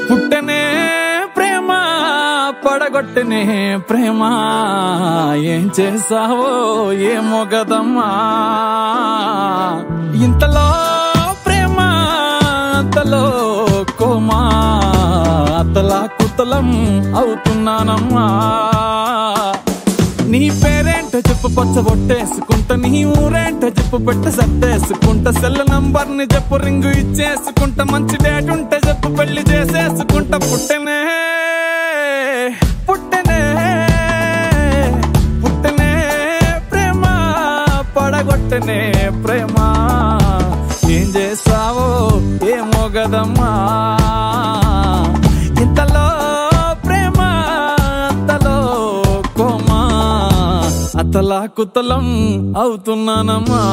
పుట్టనే ప్రేమ పడగొట్టనే ప్రేమ ఏం చేసావో ఏమో గదమ్మా ఇంతలో ప్రేమ అంతలో కోమా అతలా కుతలం అవుతున్నానమ్మా నీ పేరేంటో చెప్పు పచ్చబొట్టేసుకుంటా నీ ఊరేంటో చెప్పు పెట్ట సర్దేసుకుంటా సెల్ నంబర్ ని చెప్పు రింగు ఇచ్చేసుకుంటా మంచి డేట్ ఉంటే చెప్పు పెళ్లి చేసేసుకుంటా పుట్టనే పుట్టనే పుట్టనే ప్రేమ పడగొట్టనే ప్రేమ ఏం చేసావో ఏమో గదమ్మా ఇంతలో ప్రేమ అంతలో కోమా అతలా కుతలం అవుతున్నానమ్మా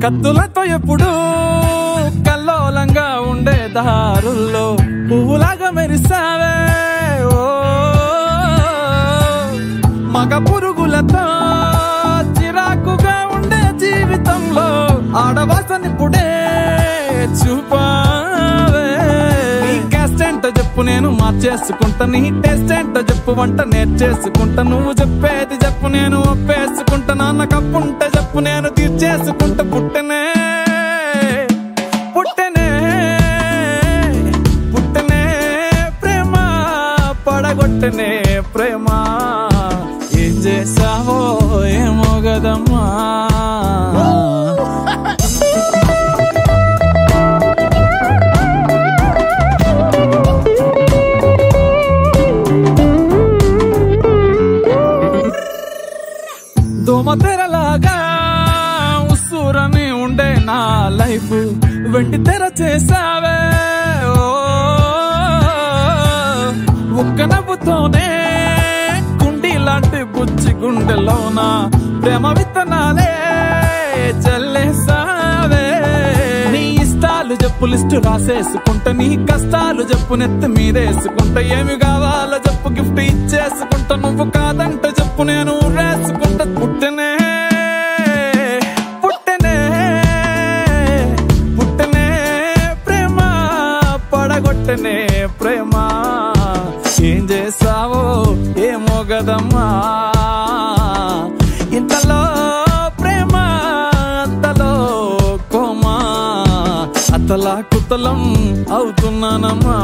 కత్తులతో ఎప్పుడు కల్లోలంగా ఉండే దారుల్లో పువ్వులాగా మెరిసావే ఓ మగ పురుగులతో చిరాకుగా ఉండే జీవితంలో ఆడవాసనిప్పుడే చూపావే నీ క్యాస్ట్ ఏంటో చెప్పు నేను మార్చేసుకుంటా నీ టేస్ట్ ఏంటో చెప్పు వంట నేర్చేసుకుంటా నువ్వు చెప్పేది చెప్పు నేను ఒప్పేసుకుంటా నాన్న కప్పుంటే చెప్పు నేను తీర్చేసుకుంటా పుట్టనే పుట్టనే పుట్టనే ప్రేమ పడగొట్టనే ప్రేమ ఏం చేసావో ఏమో గదమ్మా దోమతెరలాగా ఉస్సూరని ఉండే నా లైఫ్ వెండి తెర చేసావే ఒక్క నవ్వుతోనే కుండి లాంటి బుచ్చి గుండెలోన ప్రేమ విత్తనాలే చల్లేసావే నీ ఇష్టాలు చెప్పు లిస్టు రాసేసుకుంటా నీ కష్టాలు చెప్పు నెత్తి మీదేసుకుంటా ఏమి కావాలో చెప్పు గిఫ్ట్ ఇచ్చేసుకుంటా నువ్వు కాదంట చెప్పు నేను రేసుకుంటా పుట్టనే పుట్టనే పుట్టనే ప్రేమ పడగొట్టనే ప్రేమ ఏం చేసావో ఏమో గదమ్మా ఇంతలో ప్రేమ అంతలో కోమా అతలా కుతలం అవుతున్నానమ్మా